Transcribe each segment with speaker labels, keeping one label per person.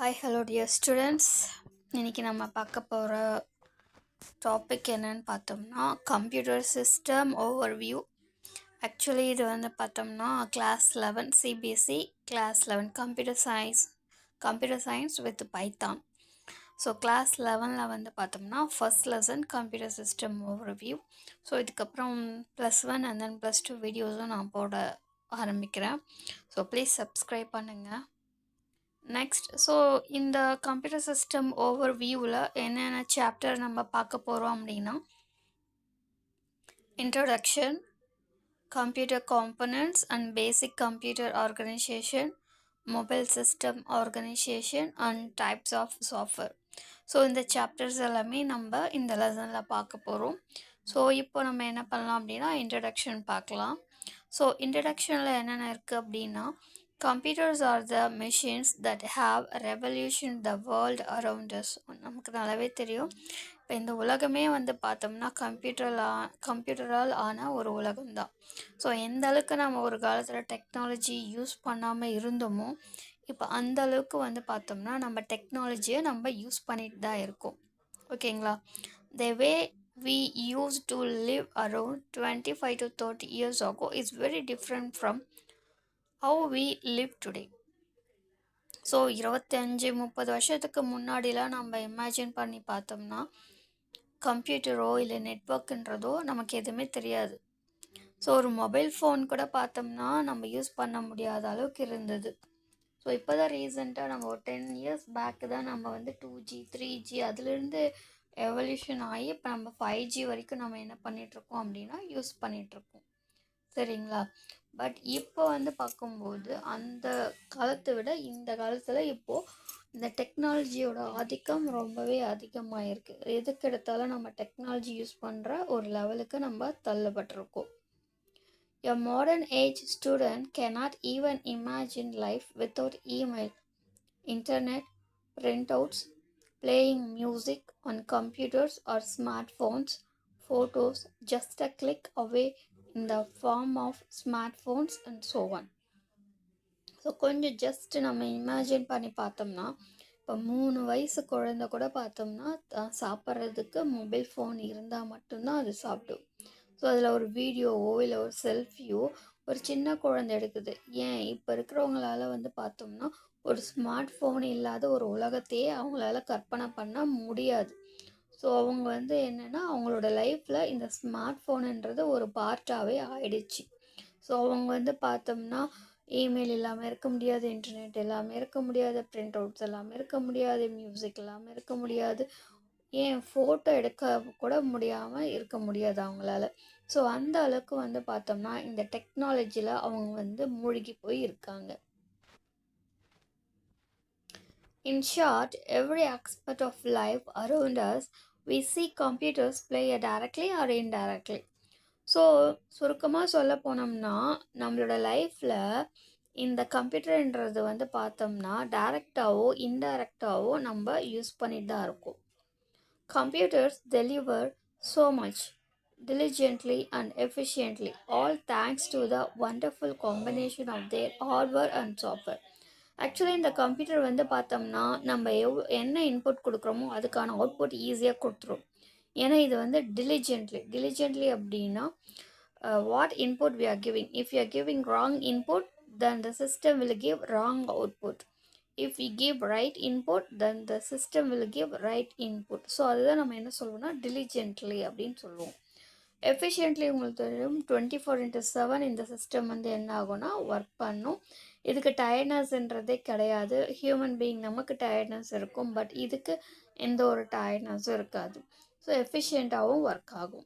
Speaker 1: Hi, hello dear students. இன்னைக்கு நம்ம பார்க்க போகிற டாபிக் என்னன்னு பார்த்தோம்னா கம்ப்யூட்டர் சிஸ்டம் ஓவர்வியூ. ஆக்சுவலி இது வந்து பார்த்தோம்னா class 11 CBSE class 11 computer science with python. So class 11ல் வந்து பார்த்தோம்னா first lesson computer system overview. So இதுக்கப்புறம் +1 அண்ட் தென் +2 வீடியோஸும் நான் போட ஆரம்பிக்கிறேன். ஸோ ப்ளீஸ் சப்ஸ்கிரைப் பண்ணுங்கள். நெக்ஸ்ட் இந்த கம்ப்யூட்டர் சிஸ்டம் ஓவர்வியூவில் என்னென்ன சாப்டர் நம்ம பார்க்க போகிறோம் அப்படின்னா introduction, computer components and basic computer organization, mobile system organization and types of software. So இந்த சாப்டர்ஸ் எல்லாமே நம்ம இந்த லெசனில் பார்க்க போகிறோம். ஸோ இப்போ நம்ம என்ன பண்ணலாம் அப்படின்னா இன்ட்ரடக்ஷன் பார்க்கலாம். ஸோ இன்ட்ரடக்ஷனில் என்னென்ன இருக்குது அப்படின்னா computers are the machines that have revolutionized the world around us. நமக்கு நல்லாவே தெரியும். இப்போ இந்த உலகமே வந்து பார்த்தோம்னா கம்ப்யூட்டரால் ஆன ஒரு உலகம்தான். ஸோ எந்த அளவுக்கு நம்ம ஒரு காலத்தில் டெக்னாலஜி யூஸ் பண்ணாமல் இருந்தோமோ இப்போ அந்த அளவுக்கு வந்து பார்த்தோம்னா நம்ம டெக்னாலஜியை நம்ம யூஸ் பண்ணிட்டு தான் இருக்கோம். ஓகேங்களா? The way we used to live around 25 to 30 years ago is very different from how we live today. So 25-30 வருஷத்துக்கு முன்னாடிலாம் நம்ம இமேஜின் பண்ணி பார்த்தோம்னா கம்ப்யூட்டரோ இல்லை நெட்ஒர்க்குன்றதோ நமக்கு எதுவுமே தெரியாது. ஸோ ஒரு மொபைல் ஃபோன் கூட பார்த்தோம்னா நம்ம யூஸ் பண்ண முடியாத அளவுக்கு இருந்தது. ஸோ இப்போ தான் ரீசெண்டாக நம்ம ஒரு 10 years பேக்கு தான் நம்ம வந்து 2G 3G அதுலேருந்து எவல்யூஷன் ஆகி இப்போ நம்ம 5G வரைக்கும் நம்ம என்ன பண்ணிகிட்ருக்கோம் அப்படின்னா யூஸ் பண்ணிகிட்ருக்கோம். சரிங்களா? பட் இப்போ வந்து பார்க்கும்போது அந்த காலத்தை விட இந்த காலத்தில் இப்போது இந்த டெக்னாலஜியோட ஆதிக்கம் ரொம்பவே அதிகமாக இருக்குது. எதுக்கு எடுத்தாலும் நம்ம டெக்னாலஜி யூஸ் பண்ணுற ஒரு லெவலுக்கு நம்ம தள்ளப்பட்டிருக்கோம். A modern age student cannot even imagine life without email, internet, printouts, playing music on computers or smartphones, photos just a click away in the form of smartphones and so on. So கொஞ்சம் just நம்ம imagine பண்ணி பார்த்தோம்னா இப்போ 3 வயசு குழந்தை கூட பார்த்தோம்னா சாப்பிட்றதுக்கு மொபைல் ஃபோன் இருந்தால் மட்டும்தான் அது சாப்பிடும். ஸோ அதில் ஒரு வீடியோவோ இல்லை ஒரு செல்ஃபியோ ஒரு சின்ன குழந்தை எடுக்குது. ஏன் இப்போ இருக்கிறவங்களால வந்து பார்த்தோம்னா ஒரு ஸ்மார்ட் ஃபோன் இல்லாத ஒரு உலகத்தையே அவங்களால கற்பனை பண்ண முடியாது. ஸோ அவங்க வந்து என்னென்னா அவங்களோட லைஃப்பில் இந்த ஸ்மார்ட் ஃபோனுன்றது ஒரு பார்ட்டாகவே ஆயிடுச்சு. ஸோ அவங்க வந்து பார்த்தோம்னா இமெயில் இல்லாமல் இருக்க முடியாது, இன்டர்நெட் இல்லாமல் இருக்க முடியாது, பிரிண்ட் அவுட்ஸ் எல்லாமே இருக்க முடியாது, மியூசிக் இல்லாமல் இருக்க முடியாது, ஏன் ஃபோட்டோ எடுக்க கூட முடியாமல் இருக்க முடியாது அவங்களால. ஸோ அந்த அளவுக்கு வந்து பார்த்தோம்னா இந்த டெக்னாலஜியில் அவங்க வந்து மூழ்கி போய் இருக்காங்க. In short, every aspect of life around us, we see computers play directly or indirectly. So சுருக்கமாக சொல்ல போனோம்னா நம்மளோட லைஃப்பில் இந்த கம்ப்யூட்டர்ன்றது வந்து பார்த்தோம்னா டைரெக்டாகவோ இன்டைரக்டாகவோ நம்ம யூஸ் பண்ணிட்டு தான் இருக்கோம். Computers deliver so much diligently and efficiently, all thanks to the wonderful combination of their hardware and software. Actually இந்த கம்ப்யூட்டர் வந்து பார்த்தோம்னா நம்ம என்ன இன்புட் கொடுக்குறோமோ அதுக்கான அவுட்புட் ஈஸியாக கொடுத்துரும். ஏன்னா இது வந்து diligently அப்படின்னா what input we are giving. If you are giving wrong input, then the system will give wrong output. If we give right input, then the system will give right input. So அதுதான் நம்ம என்ன சொல்லுவோம்னா diligently அப்படின்னு சொல்லுவோம். Efficiently உங்களுக்கு தெரியும் 24/7 இந்த system வந்து என்ன ஆகும்னா ஒர்க் பண்ணும். இதுக்கு டயர்ட்னஸ்ன்றதே கிடையாது. ஹியூமன் பீயிங் நமக்கு டயர்ட்னஸ் இருக்கும், பட் இதுக்கு எந்த ஒரு டயர்ட்னஸும் இருக்காது. ஸோ எஃபிஷியண்ட்டாகவும் ஒர்க் ஆகும்.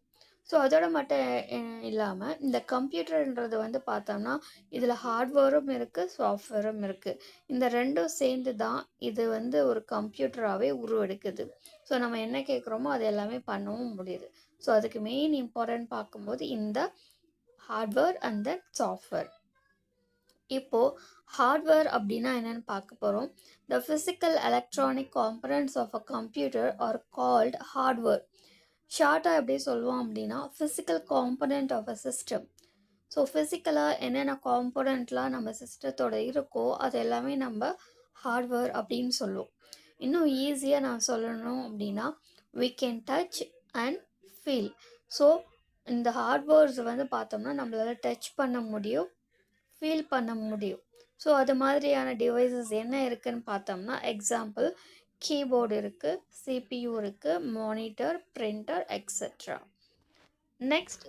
Speaker 1: ஸோ அதோட மட்டும் இல்லாமல் இந்த கம்ப்யூட்டர்ன்றது வந்து பார்த்தோம்னா இதில் ஹார்ட்வேரும் இருக்குது, சாஃப்ட்வேரும் இருக்குது. இந்த ரெண்டும் சேர்ந்து தான் இது வந்து ஒரு கம்ப்யூட்டராகவே உருவெடுக்குது. ஸோ நம்ம என்ன கேட்குறோமோ அது எல்லாமே பண்ணவும் முடியுது. ஸோ அதுக்கு மெயின் இம்பார்ட்டன்ட் பார்க்கும்போது இந்த ஹார்ட்வேர் அண்ட் தென் சாஃப்ட்வேர். இப்போது ஹார்ட்வேர் அப்படின்னா என்னென்னு பார்க்க போகிறோம். The physical electronic components of a computer are called hardware. ஷார்ட்டாக எப்படி சொல்லுவோம் அப்படின்னா physical component of a system. So ஃபிசிக்கலாக என்னென்ன காம்பனண்ட்லாம் நம்ம சிஸ்டத்தோட இருக்கோ அது எல்லாமே நம்ம ஹார்ட்வேர் அப்படின்னு சொல்லுவோம். இன்னும் ஈஸியாக நான் சொல்லணும் அப்படின்னா we can touch and feel. So இந்த ஹார்ட்வேர்ஸ் வந்து பார்த்தோம்னா நம்மளால் டச் பண்ண முடியும், ஃபீல் பண்ண முடியும். ஸோ அது மாதிரியான டிவைசஸ் என்ன இருக்குதுன்னு பார்த்தோம்னா எக்ஸாம்பிள் கீபோர்டு இருக்குது, சிபியூ இருக்குது, monitor, printer etcetera. Next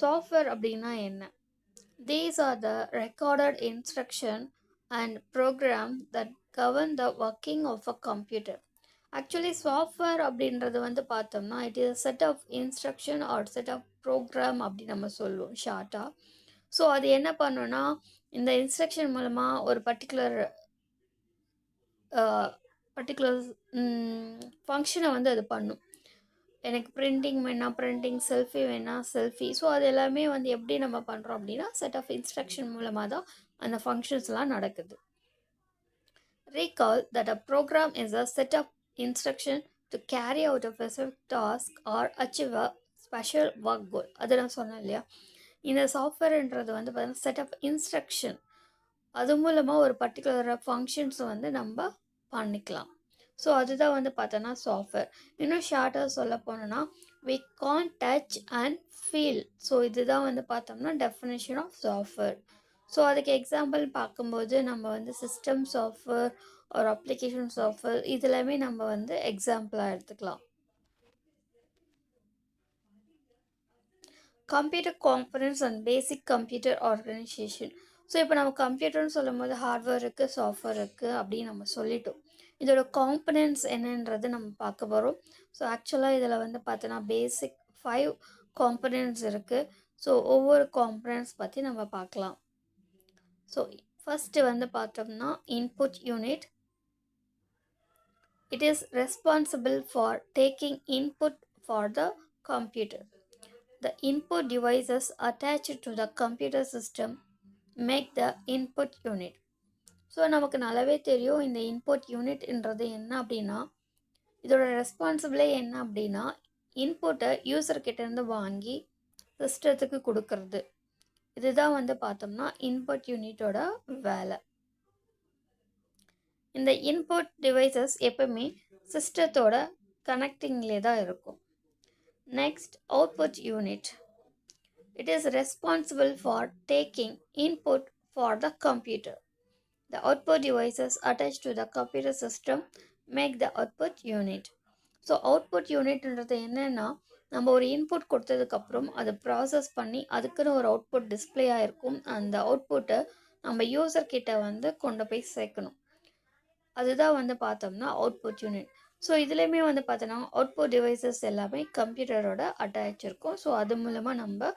Speaker 1: software அப்படின்னா என்ன? These are the recorded instruction and programs that govern the working of a computer. Actually, software அப்படின்றது வந்து பார்த்தோம்னா it is a set of instruction or set of program அப்படி நம்ம சொல்லுவோம் ஷார்ட்டாக. So அது என்ன பண்ணுன்னா இந்த இன்ஸ்ட்ரக்ஷன் மூலமாக ஒரு பர்டிகுலர் ஃபங்க்ஷனை வந்து அது பண்ணும். எனக்கு பிரிண்டிங் வேணால் பிரிண்டிங், செல்ஃபி வேணால் செல்ஃபி. ஸோ அது எல்லாமே வந்து எப்படி நம்ம பண்ணுறோம் அப்படின்னா செட் ஆஃப் இன்ஸ்ட்ரக்ஷன் மூலமாக தான் அந்த ஃபங்க்ஷன்ஸ்லாம் நடக்குது. Recall that a program is a set of instructions to carry out a specific task or achieve a special work goal. அது நான் சொன்னேன் இல்லையா, இந்த சாஃப்ட்வேர்ன்றது வந்து பார்த்தீங்கன்னா செட் ஆஃப் இன்ஸ்ட்ரக்ஷன், அது மூலமாக ஒரு பர்டிகுலர் ஃபங்க்ஷன்ஸ் வந்து நம்ம பண்ணிக்கலாம். ஸோ அதுதான் வந்து பார்த்தோன்னா சாஃப்ட்வேர். இன்னும் ஷார்ட்டாக சொல்ல போனோன்னா we can't touch and feel. So இதுதான் வந்து பார்த்தோம்னா டெஃபினேஷன் ஆஃப் சாஃப்ட்வேர். ஸோ அதுக்கு எக்ஸாம்பிள் பார்க்கும்போது நம்ம வந்து சிஸ்டம் சாஃப்ட்வேர் ஒரு அப்ளிகேஷன் சாஃப்ட்வேர் இதெல்லாமே நம்ம வந்து எக்ஸாம்பிளாக எடுத்துக்கலாம். Computer components and basic computer organisation. So இப்போ நம்ம கம்ப்யூட்டர்னு சொல்லும் போது ஹார்ட்வேர் இருக்குது, சாஃப்ட்வேர் இருக்குது அப்படின்னு நம்ம சொல்லிட்டோம். இதோட காம்பனன்ட்ஸ் என்னன்றது நம்ம பார்க்க போகிறோம். ஸோ ஆக்சுவலாக இதில் வந்து பார்த்தோன்னா பேசிக் 5 காம்பனன்ட்ஸ் இருக்குது. ஸோ ஒவ்வொரு காம்பனன்ட்ஸ் பற்றி நம்ம பார்க்கலாம். ஸோ ஃபஸ்ட்டு வந்து பார்த்தோம்னா input unit. It is responsible for taking input for the computer. The input devices attached to the computer system make the input unit. So நமக்கு நல்லாவே தெரியும் இந்த இன்புட் யூனிட்ன்றது என்ன அப்படின்னா இதோட ரெஸ்பான்சிபிளே என்ன அப்படின்னா இன்புட்டை யூசர்கிட்டேருந்து வாங்கி சிஸ்டத்துக்கு கொடுக்கறது. இதுதான் வந்து பார்த்தோம்னா இன்புட் யூனிட்டோட வேலை. இந்த இன்புட் டிவைசஸ் எப்பவுமே சிஸ்டத்தோட கனெக்டிங்லே தான் இருக்கும். Next output unit. It is responsible for taking input for the computer. The output devices attached to the computer system make the output unit. So output யூனிட்ன்றது என்னென்னா நம்ம ஒரு இன்புட் கொடுத்ததுக்கப்புறம் அதை ப்ராசஸ் பண்ணி அதுக்குன்னு ஒரு அவுட்புட் டிஸ்பிளே ஆகிருக்கும். அந்த அவுட்புட்டை நம்ம யூசர்கிட்ட வந்து கொண்டு போய் சேர்க்கணும். அதுதான் வந்து பார்த்தோம்னா அவுட்புட் யூனிட். ஸோ இதுலேயுமே வந்து பார்த்தோன்னா அவுட்புட் டிவைசஸ் எல்லாமே கம்ப்யூட்டரோட அட்டாச் இருக்கும். ஸோ அது மூலமாக நம்ம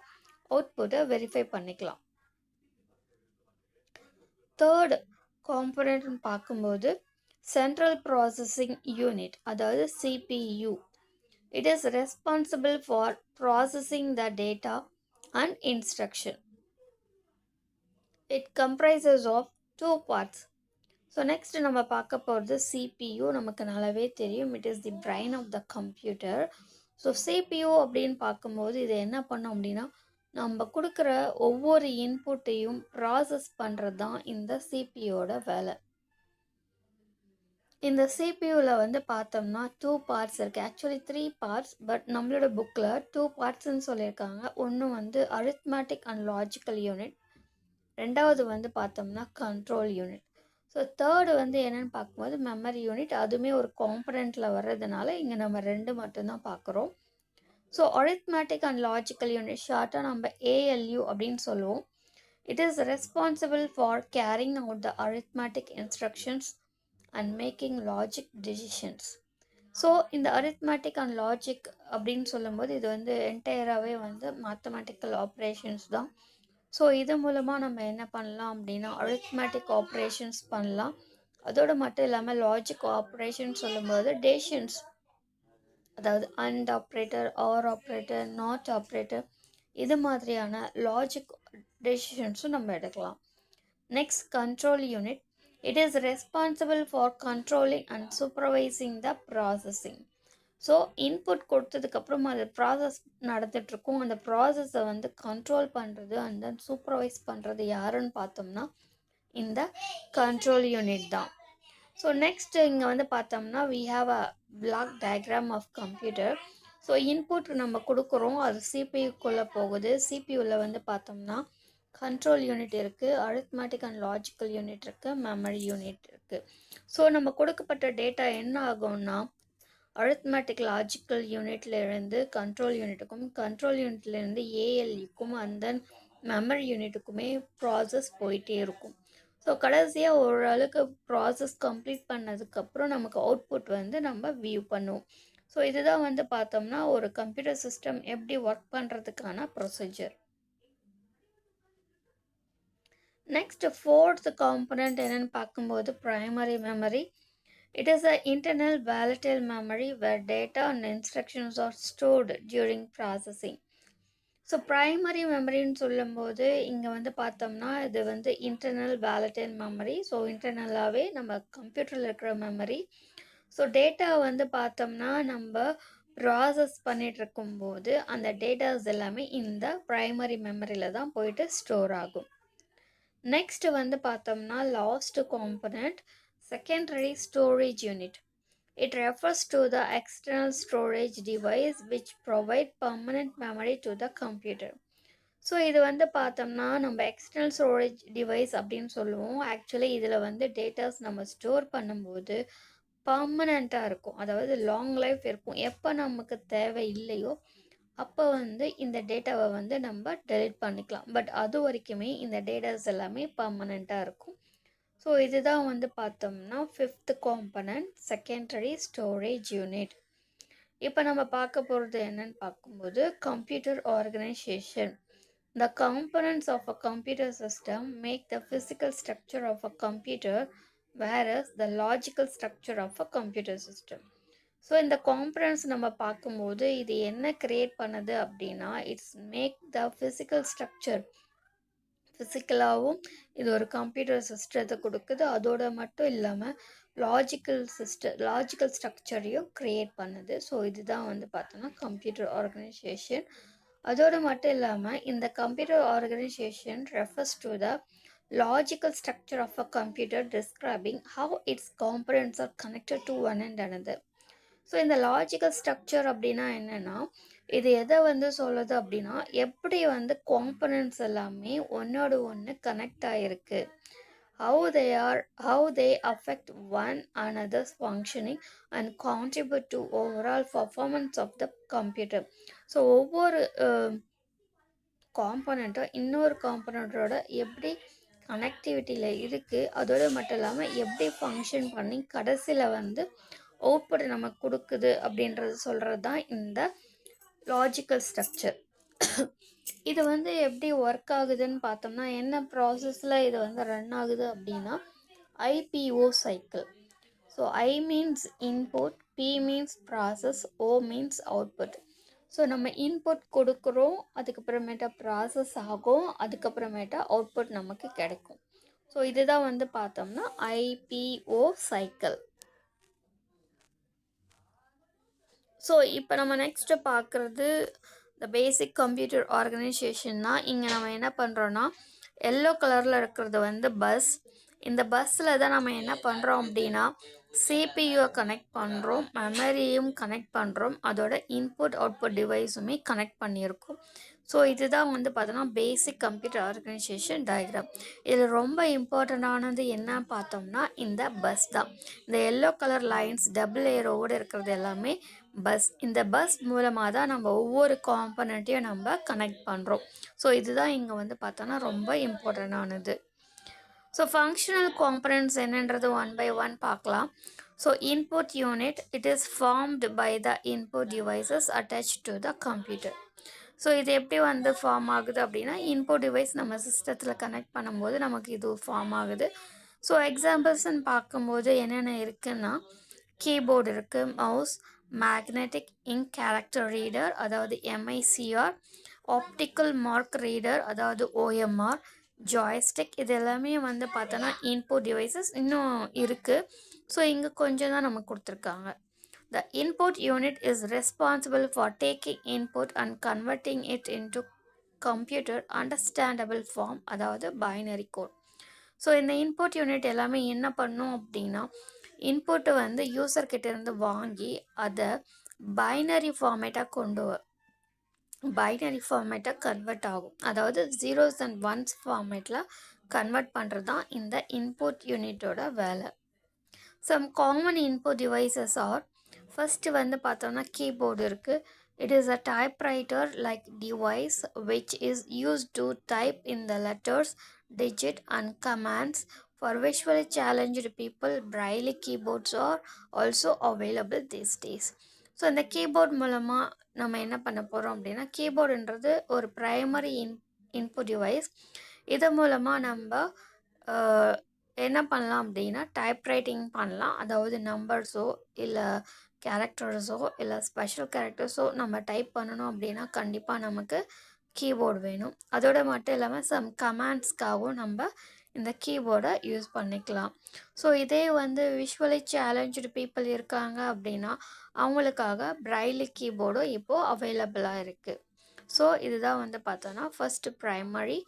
Speaker 1: அவுட்புட்டை வெரிஃபை பண்ணிக்கலாம். தேர்ட் காம்பனன்ட்னு பார்க்கும்போது சென்ட்ரல் ப்ராசஸிங் யூனிட், அதாவது CPU. It is responsible for processing the data and instruction. It comprises of 2 parts. So next நம்ம பார்க்க போகிறது சிபியு. நமக்கு நல்லாவே தெரியும் it is the brain of the computer. So CPU அப்படின்னு பார்க்கும்போது இது என்ன பண்ணோம் அப்படின்னா நம்ம கொடுக்குற ஒவ்வொரு இன்புட்டையும் ப்ராசஸ் பண்ணுறது தான் இந்த சிபியோட வேலை. இந்த சிபியூவில் வந்து பார்த்தோம்னா 2 parts இருக்குது. ஆக்சுவலி 3 parts, பட் நம்மளோட புக்கில் 2 partsன்னு சொல்லியிருக்காங்க. ஒன்று வந்து அரித்மேட்டிக் அண்ட் லாஜிக்கல் யூனிட், ரெண்டாவது வந்து பார்த்தோம்னா கண்ட்ரோல் யூனிட். ஸோ தேர்டு வந்து என்னென்னு பார்க்கும்போது மெமரி யூனிட். அதுவுமே ஒரு காம்பனண்ட்டில் வர்றதுனால இங்கே நம்ம 2 மட்டும்தான் பார்க்குறோம். So arithmetic and logical unit ஷார்ட்டாக நம்ம ஏஎல்யூ அப்படின்னு சொல்லுவோம். It is responsible for carrying out the arithmetic instructions and making logic decisions. So இந்த அரித்மேட்டிக் அண்ட் லாஜிக் அப்படின்னு சொல்லும்போது இது வந்து என்டையராகவே வந்து மேத்தமேட்டிக்கல் ஆப்ரேஷன்ஸ் தான். ஸோ இது மூலமாக நம்ம என்ன பண்ணலாம் அப்படின்னா அரித்மேட்டிக் ஆப்ரேஷன்ஸ் பண்ணலாம். அதோடு மட்டும் இல்லாமல் லாஜிக் ஆப்ரேஷன் சொல்லும்போது டெசிஷன்ஸ், அதாவது and operator, R operator, not operator, இது மாதிரியான லாஜிக் டெசிஷன்ஸும் நம்ம எடுக்கலாம். Next control unit. It is responsible for controlling and supervising the processing. So input கொடுத்ததுக்கப்புறம் அது ப்ராசஸ் நடந்துகிட்ருக்கும். அந்த ப்ராசஸை வந்து கண்ட்ரோல் பண்ணுறது அண்ட் தென் சூப்பர்வைஸ் பண்ணுறது யாருன்னு பார்த்தோம்னா இந்த கண்ட்ரோல் யூனிட் தான். ஸோ நெக்ஸ்ட் இங்கே வந்து பார்த்தோம்னா we have a block diagram of computer. So input நம்ம கொடுக்குறோம், அது சிபியூக்குள்ளே போகுது. சிபியூவில் வந்து பார்த்தோம்னா கண்ட்ரோல் யூனிட் இருக்குது, அரித்மெட்டிக் அண்ட் லாஜிக்கல் யூனிட் இருக்குது, மெமரி யூனிட் இருக்குது. ஸோ நம்ம கொடுக்கப்பட்ட டேட்டா என்ன ஆகும்னா அரித்மெட்டிக் லாஜிக்கல் யூனிட்லேருந்து கண்ட்ரோல் யூனிட்டுக்கும், கண்ட்ரோல் யூனிட்லேருந்து ஏஎல்இக்கும் அண்ட் தென் மெமரி யூனிட்டுக்குமே ப்ராசஸ் போயிட்டே இருக்கும். ஸோ கடைசியாக ஓரளவுக்கு ப்ராசஸ் கம்ப்ளீட் பண்ணதுக்கப்புறம் நமக்கு அவுட்புட் வந்து நம்ம வியூ பண்ணுவோம். ஸோ இதுதான் வந்து பார்த்தோம்னா ஒரு கம்ப்யூட்டர் சிஸ்டம் எப்படி ஒர்க் பண்ணுறதுக்கான ப்ரொசீஜர். நெக்ஸ்ட் ஃபோர்த் காம்பனண்ட் என்னென்னு பார்க்கும்போது primary memory. It is an internal volatile memory where data and instructions are stored during processing. So primary மெமரின்னு சொல்லும்போது இங்கே வந்து பார்த்தோம்னா இது வந்து இன்டர்னல் வேலட்டைல் மெமரி. ஸோ இன்டர்னலாகவே நம்ம கம்ப்யூட்டரில் இருக்கிற மெமரி. ஸோ டேட்டா வந்து பார்த்தோம்னா நம்ம ப்ராசஸ் பண்ணிகிட்டு இருக்கும்போது அந்த டேட்டாஸ் எல்லாமே இந்த ப்ரைமரி மெமரியில் தான் போயிட்டு ஸ்டோர் ஆகும். நெக்ஸ்ட் வந்து பார்த்தோம்னா last component secondary storage unit. It refers to the external storage device which provide permanent memory to the computer. So இது வந்து பார்த்தோம்னா நம்ம எக்ஸ்டர்னல் ஸ்டோரேஜ் டிவைஸ் அப்படின்னு சொல்லுவோம். ஆக்சுவலி இதில் வந்து டேட்டாஸ் நம்ம ஸ்டோர் பண்ணும்போது பர்மனண்ட்டாக இருக்கும், அதாவது லாங் லைஃப் இருக்கும். எப்போ நமக்கு தேவை இல்லையோ அப்போ வந்து இந்த டேட்டாவை வந்து நம்ம டெலிட் பண்ணிக்கலாம். பட் அது வரைக்குமே இந்த டேட்டாஸ் எல்லாமே பர்மனண்ட்டாக இருக்கும். ஸோ இதுதான் வந்து பார்த்தோம்னா fifth component secondary storage unit. இப்போ நம்ம பார்க்க போகிறது என்னன்னு பார்க்கும்போது computer organisation. The components of a computer system make the physical structure of a computer, whereas the logical structure of a computer system. So இந்த காம்பனன்ட்ஸ் நம்ம பார்க்கும்போது இது என்ன கிரியேட் பண்ணுது அப்படின்னா it's make the physical structure. ஃபிசிக்கலாகவும் இது ஒரு கம்ப்யூட்டர் சிஸ்டத்தை கொடுக்குது, அதோட மட்டும் இல்லாமல் லாஜிக்கல் ஸ்ட்ரக்சரையும் க்ரியேட் பண்ணுது. ஸோ இதுதான் வந்து பார்த்தோன்னா கம்ப்யூட்டர் ஆர்கனைசேஷன். அதோடு மட்டும் இல்லாமல் இந்த computer organization refers to the logical structure of a computer describing how its components are connected to one and another. So இந்த லாஜிக்கல் ஸ்ட்ரக்சர் அப்படின்னா என்னென்னா இது எதை வந்து சொல்லுது அப்படின்னா எப்படி வந்து காம்பனன்ட்ஸ் எல்லாமே ஒன்னோடு ஒன்று கனெக்ட் ஆகிருக்கு, how they affect one another's functioning and contribute to overall performance of the computer. So ஒவ்வொரு காம்பனண்ட்டும் இன்னொரு காம்பனண்ட்டோட எப்படி கனெக்டிவிட்டியில் இருக்குது, அதோடு மட்டும் இல்லாமல் எப்படி ஃபங்க்ஷன் பண்ணி கடைசியில் வந்து அவுட்புட் நமக்கு கொடுக்குது அப்படின்றது சொல்கிறது தான் இந்த லாஜிக்கல் ஸ்ட்ரக்சர். இது வந்து எப்படி ஒர்க் ஆகுதுன்னு பார்த்தோம்னா என்ன ப்ராசஸில் இது வந்து ரன் ஆகுது அப்படின்னா IPO cycle. So I means input, P means process, O means output. So நம்ம இன்புட் கொடுக்குறோம், அதுக்கப்புறமேட்டா ப்ராசஸ் ஆகும், அதுக்கப்புறமேட்டா அவுட்புட் நமக்கு கிடைக்கும். ஸோ இதுதான் வந்து பார்த்தோம்னா ஐபிஓ சைக்கிள். ஸோ இப்போ நம்ம நெக்ஸ்ட்டு பார்க்குறது த பேசிக் கம்ப்யூட்டர் ஆர்கனைசேஷன்னா இங்கே நம்ம என்ன பண்ணுறோன்னா எல்லோ கலரில் இருக்கிறது வந்து பஸ். இந்த பஸ்ஸில் தான் நம்ம என்ன பண்ணுறோம் அப்படின்னா சிபியூவை கனெக்ட் பண்ணுறோம், மெமரியும் கனெக்ட் பண்ணுறோம், அதோட இன்புட் அவுட்புட் டிவைஸுமே கனெக்ட் பண்ணியிருக்கோம். ஸோ இதுதான் வந்து பார்த்தோன்னா பேசிக் கம்ப்யூட்டர் ஆர்கனைசேஷன் டயக்ராம். இதில் ரொம்ப இம்பார்ட்டண்டானது என்ன பார்த்தோம்னா இந்த பஸ் தான். இந்த எல்லோ கலர் லைன்ஸ் டபுள் ஏரோவோடு இருக்கிறது எல்லாமே பஸ். இந்த பஸ் மூலமாக தான் நம்ம ஒவ்வொரு காம்பனண்ட்டையும் நம்ம கனெக்ட் பண்ணுறோம். ஸோ இதுதான் இங்கே வந்து பார்த்தோன்னா ரொம்ப இம்பார்ட்டண்டானது. ஸோ ஃபங்க்ஷனல் காம்பனண்ட்ஸ் என்னன்றது ஒன் பை ஒன் பார்க்கலாம். So input unit, it is formed by the input devices attach to the computer. So இது எப்படி வந்து ஃபார்ம் ஆகுது அப்படின்னா இன்புட் டிவைஸ் நம்ம சிஸ்டத்தில் கனெக்ட் பண்ணும்போது நமக்கு இது ஃபார்ம் ஆகுது. ஸோ எக்ஸாம்பிள்ஸ்ன்னு பார்க்கும்போது என்னென்ன இருக்குன்னா கீபோர்டு இருக்குது, mouse, magnetic ink character reader அதாவது எம்ஐசிஆர், ஆப்டிக்கல் மார்க் ரீடர் அதாவது ஓஎம்ஆர், ஜாய்ஸ்டிக். இது எல்லாமே வந்து பார்த்தோன்னா இன்புட் டிவைசஸ் இன்னும் இருக்குது. ஸோ இங்கே கொஞ்சம் தான் நமக்கு கொடுத்துருக்காங்க. The input unit is responsible for taking input and converting it into computer understandable form அதாவது binary code. ஸோ இந்த இன்புட் யூனிட் எல்லாமே என்ன பண்ணும் அப்படின்னா, இன்புட்டை வந்து யூசர்கிட்ட இருந்து வாங்கி அதை பைனரி ஃபார்மேட்டாக கன்வெர்ட் ஆகும். அதாவது ஜீரோஸ் அண்ட் ஒன்ஸ் ஃபார்மேட்டில் கன்வெர்ட் பண்ணுறது தான் இந்த இன்புட் யூனிட்டோட வேலை. Some common input devices are, first வந்து பார்த்தோம்னா keyboard இருக்குது. It is a typewriter like device which is used to type in the letters, digit and commands. For visually challenged people, braille keyboards are also available these days. So இந்த keyboard மூலமாக நம்ம என்ன பண்ண போகிறோம் அப்படின்னா, கீபோர்டுன்றது ஒரு primary input device. இது மூலமாக நம்ம என்ன பண்ணலாம் அப்படின்னா, டைப்ரைட்டிங் பண்ணலாம். அதாவது நம்பர்ஸோ இல்லை கேரக்டர்ஸோ இல்லை ஸ்பெஷல் கேரக்டர்ஸோ நம்ம டைப் பண்ணணும் அப்படின்னா கண்டிப்பாக நமக்கு கீபோர்டு வேணும். அதோடு மட்டும் இல்லாமல் சம் கமாண்ட்ஸ்க்காகவும் நம்ம இந்த கீபோர்டை யூஸ் பண்ணிக்கலாம். ஸோ இதே வந்து விஷுவலி சேலஞ்சு பீப்புள் இருக்காங்க அப்படின்னா அவங்களுக்காக பிரைலி கீபோர்டும் இப்போது அவைலபிளாக இருக்குது. ஸோ இதுதான் வந்து பார்த்தோன்னா first primary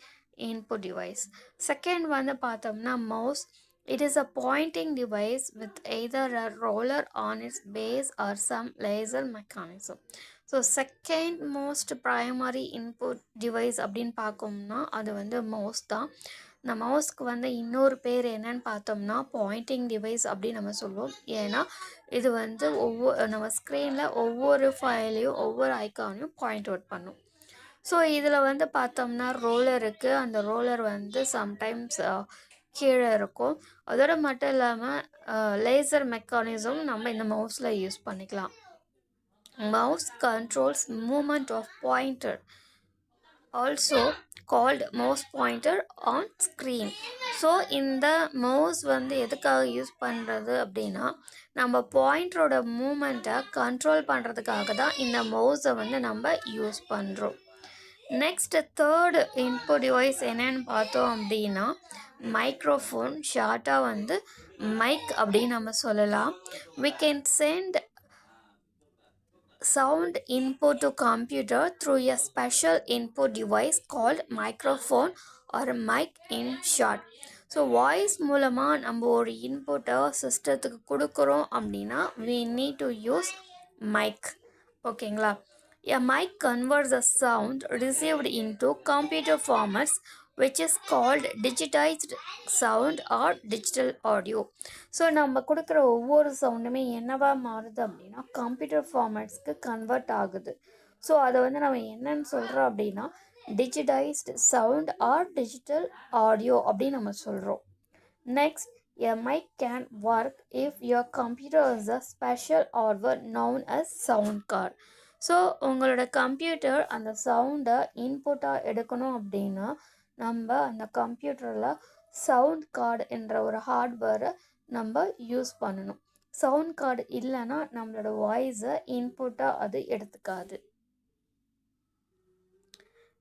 Speaker 1: input device. Second வந்து பார்த்தோம்னா mouse. It is a pointing device with either a roller on its base or some laser mechanism. So second most primary input device அப்படின்னு பார்க்கோம்னா அது வந்து மவுஸ் தான். இந்த மவுஸ்க்கு வந்து இன்னொரு பேர் என்னன்னு பார்த்தோம்னா பாயிண்டிங் டிவைஸ் அப்படின்னு நம்ம சொல்லுவோம். ஏன்னா இது வந்து நம்ம ஸ்க்ரீனில் ஒவ்வொரு ஃபைலையும் ஒவ்வொரு ஐக்கானையும் பாயிண்ட் அவுட் பண்ணும். ஸோ இதில் வந்து பார்த்தோம்னா ரோலர் இருக்குது. அந்த ரோலர் வந்து சம்டைம்ஸ் கீழே இருக்கும். அதோடு மட்டும் இல்லாமல் லேசர் மெக்கானிசம் நம்ம இந்த மவுஸில் யூஸ் பண்ணிக்கலாம். Mouse controls movement of pointer, also called mouse pointer on screen. So இந்த மவுஸ் வந்து எதுக்காக யூஸ் பண்ணுறது அப்படின்னா, நம்ம பாயிண்டரோட மூமெண்ட்டை கண்ட்ரோல் பண்ணுறதுக்காக தான் இந்த மவுஸை வந்து நம்ம யூஸ் பண்ணுறோம். நெக்ஸ்ட் தேர்டு இன்புட் டிவைஸ் என்னன்னு பார்த்தோம் அப்படின்னா மைக்ரோஃபோன், ஷார்ட்டாக வந்து மைக் அப்படின்னு நம்ம சொல்லலாம். we can send sound input to computer through a special input device called microphone or mic in short. So voice மூலமாக நம்ம ஒரு இன்புட்டை சிஸ்டத்துக்கு கொடுக்குறோம் அப்படின்னா we need to use mic. ஓகேங்களா? A mic converts the sound received into computer formats which is called digitized sound or digital audio. So நம்ம கொடுக்குற ஒவ்வொரு சவுண்டுமே என்னவா மாறுது அப்படின்னா கம்ப்யூட்டர் ஃபார்மேட்ஸ்க்கு கன்வெர்ட் ஆகுது. ஸோ அதை வந்து நம்ம என்னன்னு சொல்கிறோம் அப்படின்னா digitized sound or digital audio அப்படின்னு நம்ம சொல்கிறோம். Next, a mic can work if your computer is a special hardware known as sound card. So உங்களோட கம்ப்யூட்டர் அந்த சவுண்டை இன்புட்டாக எடுக்கணும் அப்படின்னா நம்ம அந்த கம்ப்யூட்டரில் சவுண்ட் கார்டு என்ற ஒரு ஹார்ட்வேரை நம்ம யூஸ் பண்ணணும். சவுண்ட் கார்டு இல்லைன்னா நம்மளோட வாய்ஸை இன்புட்டாக அது எடுத்துக்காது.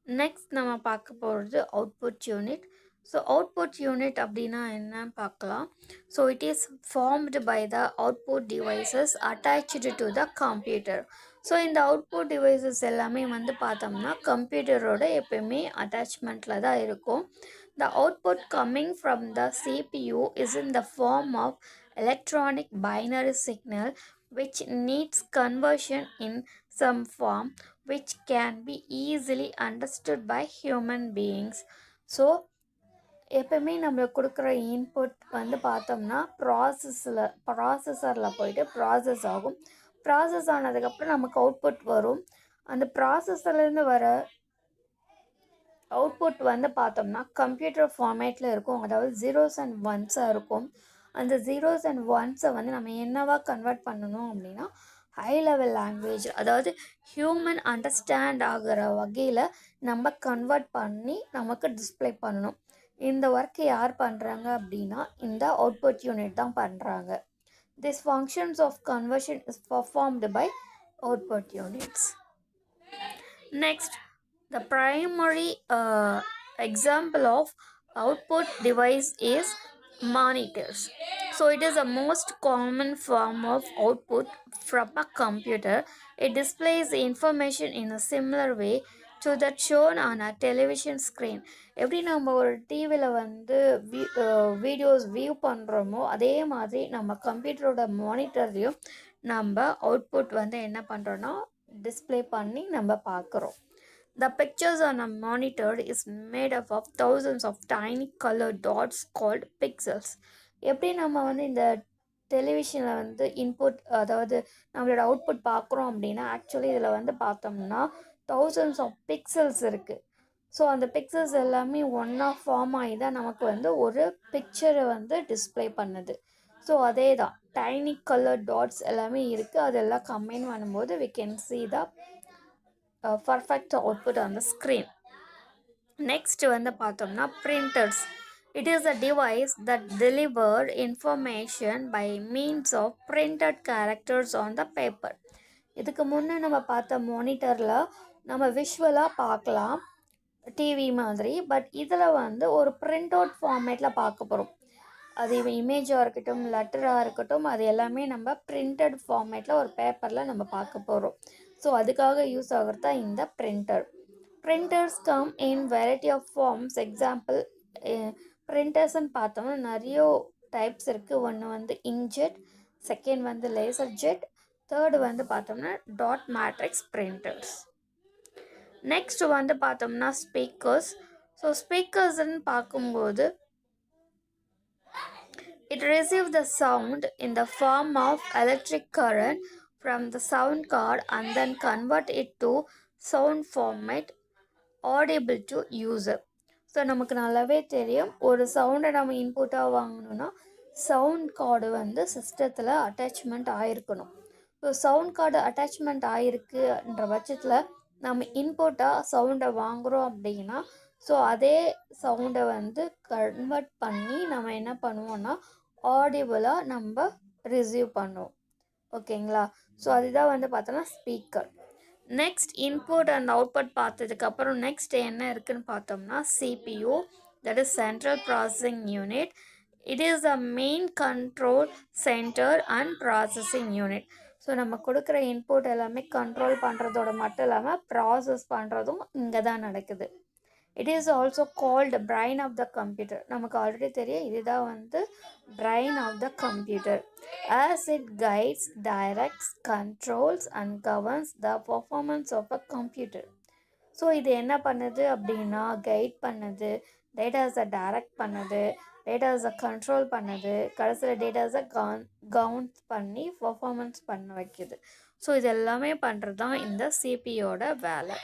Speaker 1: நெக்ஸ்ட் நம்ம பார்க்க போகிறது output unit. So output unit அப்படின்னா என்னன்னு பார்க்கலாம். So it is formed by the output devices attached to the computer. So இந்த அவுட்புட் டிவைசஸ் எல்லாமே வந்து பார்த்தோம்னா கம்ப்யூட்டரோட எப்பயுமே அட்டாச்மெண்ட்டில் தான் இருக்கும். The output coming from the CPU is in the form of electronic binary signal which needs conversion in some form which can be easily understood by human beings. So எப்பவுமே நம்மளுக்கு கொடுக்குற இன்புட் வந்து பார்த்தோம்னா ப்ராசஸரில் போயிட்டு ப்ராசஸ் ஆகும். Process ஆனதுக்கப்புறம் நமக்கு output வரும். அந்த ப்ராசஸர்லேருந்து வர அவுட்புட் வந்து பார்த்தோம்னா கம்ப்யூட்டர் ஃபார்மேட்டில் இருக்கும். அதாவது ஜீரோஸ் அண்ட் ஒன்ஸாக இருக்கும். அந்த ஜீரோஸ் அண்ட் ஒன்ஸை வந்து நம்ம என்னவா கன்வெர்ட் பண்ணணும் அப்படின்னா ஹை லெவல் லாங்குவேஜ், அதாவது ஹியூமன் அண்டர்ஸ்டாண்ட் ஆகிற வகையில் நம்ம கன்வெர்ட் பண்ணி நமக்கு டிஸ்பிளே பண்ணணும். இந்த ஒர்க்கு யார் பண்ணுறாங்க அப்படின்னா இந்த அவுட்புட் யூனிட் தான் பண்ணுறாங்க. This functions of conversion is performed by output units. Next, the primary example of output device is monitors. So it is the most common form of output from a computer. It displays the information in a similar way to that shown on a television screen. எப்படி நம்ம ஒரு டிவியில் வந்து videos view பண்ணுறோமோ அதே மாதிரி நம்ம கம்ப்யூட்டரோட மானிட்டர்லேயும் நம்ம அவுட்புட் வந்து என்ன பண்ணுறோன்னா டிஸ்ப்ளே பண்ணி நம்ம பார்க்குறோம். The pictures on a monitor is made up of thousands of tiny colored dots called pixels. எப்படி நம்ம வந்து இந்த டெலிவிஷனில் வந்து இன்புட், அதாவது நம்மளோட அவுட்புட் பார்க்குறோம் அப்படின்னா ஆக்சுவலி இதில் வந்து பார்த்தோம்னா தௌசண்ட்ஸ் ஆஃப் பிக்சல்ஸ் இருக்குது. ஸோ அந்த பிக்சல்ஸ் எல்லாமே ஒன்றா ஃபார்ம் ஆகி தான் நமக்கு வந்து ஒரு பிக்சரை வந்து டிஸ்ப்ளே பண்ணுது. ஸோ அதே தான் டைனி கலர் டாட்ஸ் எல்லாமே இருக்குது. அதெல்லாம் கம்பைன் பண்ணும்போது we can see the perfect output on the screen. Next வந்து பார்த்தோம்னா printers. It is a device that delivers information by means of printed characters on the paper. இதுக்கு முன்னே நம்ம பார்த்த மானிட்டரில் நம்ம விஷுவலாக பார்க்கலாம் டிவி மாதிரி, பட் இதில் வந்து ஒரு பிரிண்ட் அவுட் ஃபார்மேட்டில் பார்க்க போகிறோம். அது இமேஜாக இருக்கட்டும், லெட்டராக இருக்கட்டும், அது எல்லாமே நம்ம பிரிண்டட் ஃபார்மேட்டில் ஒரு பேப்பரில் நம்ம பார்க்க போகிறோம். ஸோ அதுக்காக யூஸ் ஆகிறது தான் இந்த printer. Printers come in variety of forms. Example, printers பார்த்தோம்னா நிறைய டைப்ஸ் இருக்குது. ஒன்று வந்து இங்க்ஜெட், செகண்ட் வந்து லேசர் ஜெட், தேர்டு வந்து பார்த்தோம்னா டாட் மேட்ரிக்ஸ் பிரிண்டர்ஸ். நெக்ஸ்ட் வந்து பார்த்தோம்னா ஸ்பீக்கர்ஸ். ஸோ ஸ்பீக்கர்ஸ்ன்னு பார்க்கும்போது it receives the sound in the form of electric current from the sound card and then convert it to sound format audible to user. So நமக்கு நல்லாவே தெரியும், ஒரு சவுண்டை நம்ம இன்புட்டாக வாங்கணும்னா சவுண்ட் கார்டு வந்து சிஸ்டத்தில் அட்டாச்மெண்ட் ஆகிருக்கணும். ஸோ சவுண்ட் கார்டு அட்டாச்மெண்ட் ஆகிருக்குன்ற பட்சத்தில் நம்ம இன்புட்டாக சவுண்டை வாங்குகிறோம் அப்படின்னா ஸோ அதே சவுண்டை வந்து கன்வெர்ட் பண்ணி நம்ம என்ன பண்ணுவோம்னா ஆடிபிளாக நம்ம ரிசீவ் பண்ணுவோம். ஓகேங்களா? ஸோ அதுதான் வந்து பார்த்தோன்னா speaker. Next input and output பார்த்ததுக்கப்புறம் நெக்ஸ்ட் என்ன இருக்குதுன்னு பார்த்தோம்னா CPU, that is central processing unit. It is the main control centre and processing unit. So நம்ம கொடுக்குற இன்புட் எல்லாமே கண்ட்ரோல் பண்ணுறதோட மட்டும் இல்லாமல் ப்ராசஸ் பண்ணுறதும் இங்கே தான் நடக்குது. It is also called brain of the computer. நமக்கு ஆல்ரெடி தெரியும் இதுதான் வந்து brain of the computer. As it guides, directs, controls and governs the performance of a computer. So இது என்ன பண்ணுது அப்படின்னா கைட் பண்ணுது, டேட்டாஸை டைரக்ட் பண்ணுது, டேட்டாஸை கண்ட்ரோல் பண்ணுது, கடைசியில் டேட்டாஸை கவுண்ட் பண்ணி பர்ஃபார்மன்ஸ் பண்ண வைக்குது. ஸோ இது எல்லாமே பண்ணுறது தான் இந்த சிபியோட வேலை.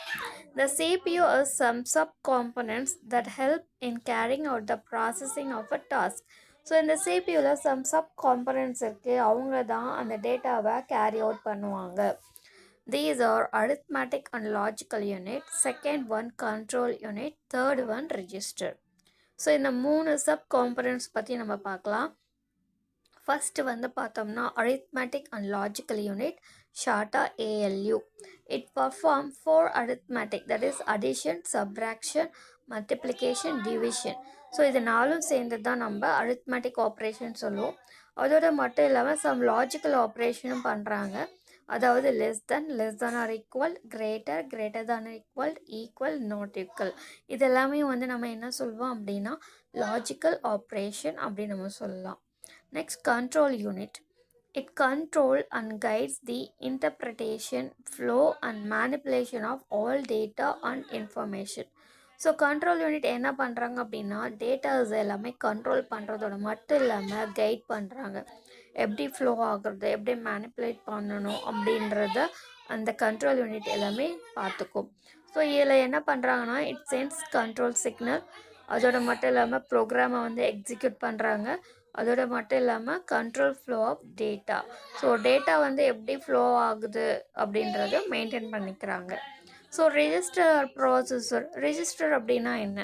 Speaker 1: The CPU is some sub-components that help in carrying out the processing of a task. So இந்த சிபியூவில் சம் சப்-காம்பனன்ட்ஸ் இருக்குது, அவங்க தான் அந்த டேட்டாவை கேரி அவுட் பண்ணுவாங்க. These are arithmetic and logical unit, second one control unit, third one register. So இந்த 3 sub-components பற்றி நம்ம பார்க்கலாம். ஃபஸ்ட்டு வந்து பார்த்தோம்னா arithmetic and logical unit, ஷார்ட்டாக ALU. It perform 4 arithmetic, that is addition, subtraction, multiplication, division. So இது நாலும் சேர்ந்து தான் நம்ம arithmetic ஆப்ரேஷன் சொல்லுவோம். அதோட மட்டும் இல்லாமல் சம் லாஜிக்கல் ஆப்ரேஷனும் பண்ணுறாங்க. அதாவது less than or equal, greater than or equal, equal, not equal. இதெல்லாமே வந்து நம்ம என்ன சொல்லுவோம் அப்படின்னா லாஜிக்கல் ஆப்ரேஷன் அப்படின்னு நம்ம சொல்லலாம். Next, control unit. It controls and guides the interpretation, flow and manipulation of all data and information. So control unit என்ன பண்ணுறாங்க அப்படின்னா டேட்டாஸ் எல்லாமே கண்ட்ரோல் பண்ணுறதோட மட்டும் இல்லாமல் கைட் பண்ணுறாங்க. எப்படி ஃப்ளோ ஆகுறது, எப்படி மேனிப்புலேட் பண்ணணும் அப்படின்றத அந்த கண்ட்ரோல் யூனிட் எல்லாமே பார்த்துக்கும். ஸோ இதில் என்ன பண்ணுறாங்கன்னா இட் சென்ஸ் கண்ட்ரோல் சிக்னல், அதோட மட்டும் இல்லாமல் ப்ரோக்ராமை வந்து எக்ஸிக்யூட் பண்ணுறாங்க. அதோட மட்டும் இல்லாமல் control flow of data. So data வந்து எப்படி ஃப்ளோ ஆகுது அப்படின்றத மெயின்டைன் பண்ணிக்கிறாங்க. So register processor. ரெஜிஸ்டர் அப்படின்னா என்ன?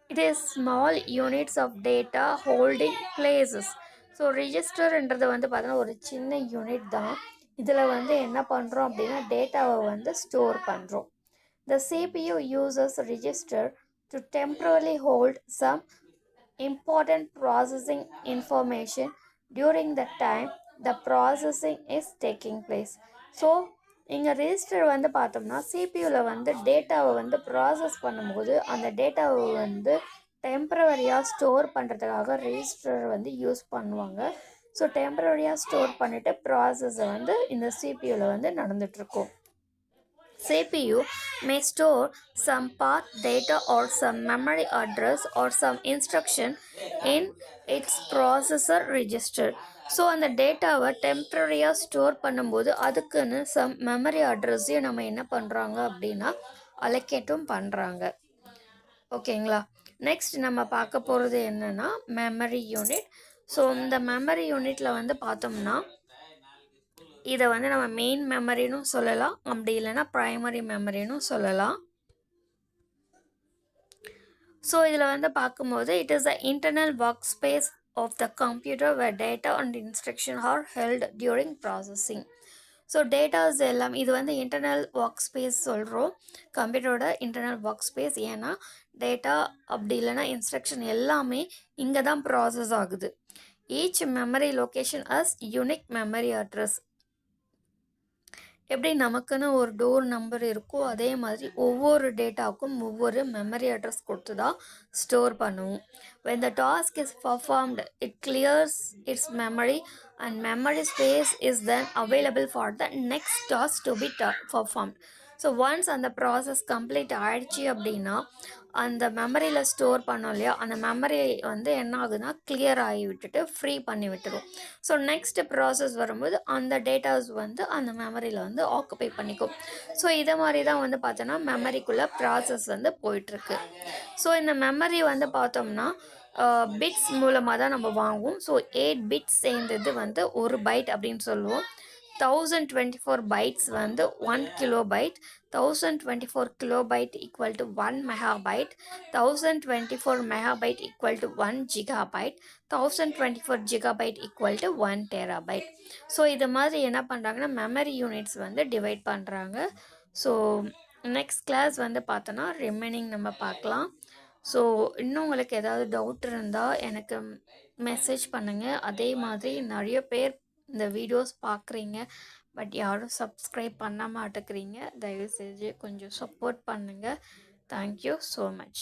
Speaker 1: It is small units of data holding places. So ரெஜிஸ்டர்ன்றது வந்து பார்த்தோன்னா ஒரு சின்ன யூனிட் தான். இதில் வந்து என்ன பண்ணுறோம் அப்படின்னா டேட்டாவை வந்து ஸ்டோர் பண்ணுறோம். The CPU uses register to temporarily hold some important processing information during the time the processing is taking place. So இங்கே ரெஜிஸ்டர் வந்து பார்த்தோம்னா சிபியூவில் வந்து டேட்டாவை வந்து ப்ராசஸ் பண்ணும்போது அந்த டேட்டாவை வந்து டெம்பரவரியாக ஸ்டோர் பண்ணுறதுக்காக ரெஜிஸ்டர் வந்து யூஸ் பண்ணுவாங்க. ஸோ டெம்பரவரியாக ஸ்டோர் பண்ணிவிட்டு ப்ராசஸை வந்து இந்த சிபியூவில் வந்து நடந்துகிட்ருக்கும். CPU may store some path data or some memory address or some instruction in its processor register. So அந்த டேட்டாவை டெம்ப்ரரியாக ஸ்டோர் பண்ணும்போது அதுக்குன்னு சம் மெமரி அட்ரஸையும் நம்ம என்ன பண்ணுறாங்க அப்படின்னா அலோகேட்டும் பண்ணுறாங்க. ஓகேங்களா. நெக்ஸ்ட் நம்ம பார்க்க போகிறது என்னென்னா மெமரி யூனிட். ஸோ இந்த மெமரி யூனிட்டில் வந்து பார்த்தோம்னா இதை வந்து நம்ம மெயின் மெமரின்னு சொல்லலாம், அப்படி இல்லைன்னா ப்ரைமரி மெமரின்னு சொல்லலாம். ஸோ இதில் வந்து பார்க்கும்போது it is the internal work space of the computer where data and instruction are held during processing. So datas எல்லாம் இது வந்து இன்டர்னல் ஒர்க் ஸ்பேஸ் சொல்கிறோம், கம்ப்யூட்டரோட இன்டர்னல் ஒர்க் ஸ்பேஸ். ஏன்னா டேட்டா அப்படி இல்லைன்னா இன்ஸ்ட்ரக்ஷன் எல்லாமே இங்கே தான் ப்ராசஸ் ஆகுது. Each memory location has unique memory address. எப்படி நமக்குன்னு ஒரு டோர் நம்பர் இருக்கோ அதே மாதிரி ஒவ்வொரு டேட்டாவுக்கும் ஒவ்வொரு மெமரி அட்ரஸ் கொடுத்து தான் ஸ்டோர் பண்ணுவோம். when the task is performed it clears its memory and memory space is then available for the next task to be performed. So once அந்த ப்ராசஸ் கம்ப்ளீட் ஆயிடுச்சு அப்படின்னா அந்த மெமரியில் ஸ்டோர் பண்ணோம் இல்லையா, அந்த மெமரி வந்து என்ன ஆகுதுன்னா கிளியர் ஆகி விட்டுட்டு ஃப்ரீ பண்ணி விட்டுரும். ஸோ நெக்ஸ்ட் ப்ராசஸ் வரும்போது அந்த டேட்டாஸ் வந்து அந்த மெமரியில் வந்து ஆக்குபை பண்ணிக்கும். ஸோ இதை மாதிரி தான் வந்து பார்த்தோன்னா மெமரிக்குள்ளே ப்ராசஸ் வந்து போயிட்டுருக்கு. ஸோ இந்த மெமரி வந்து பார்த்தோம்னா பிட்ஸ் மூலமாக தான் நம்ம வாங்குவோம். ஸோ 8 பிட்ஸ் சேர்ந்தது வந்து ஒரு பைட் அப்படின்னு சொல்லுவோம். 1024 bytes வந்து 1 kilobyte, 1024 kilobyte equal to 1 megabyte, 1024 megabyte equal to 1 gigabyte, 1024 gigabyte equal to 1 terabyte. So இது மாதிரி என்ன பண்ணுறாங்கன்னா மெமரி யூனிட்ஸ் வந்து டிவைட் பண்ணுறாங்க. ஸோ நெக்ஸ்ட் கிளாஸ் வந்து பார்த்தோன்னா ரிமைனிங் நம்ம பார்க்கலாம். ஸோ இன்னும் உங்களுக்கு ஏதாவது டவுட் இருந்தால் எனக்கு மெசேஜ் பண்ணுங்கள். அதே மாதிரி நிறைய பேர் இந்த வீடியோஸ் பார்க்குறீங்க, பட் யாரும் சப்ஸ்கிரைப் பண்ண மாட்டேங்கிறீங்க. தயவு செஞ்சு கொஞ்சம் சப்போர்ட் பண்ணுங்கள். Thank you so much.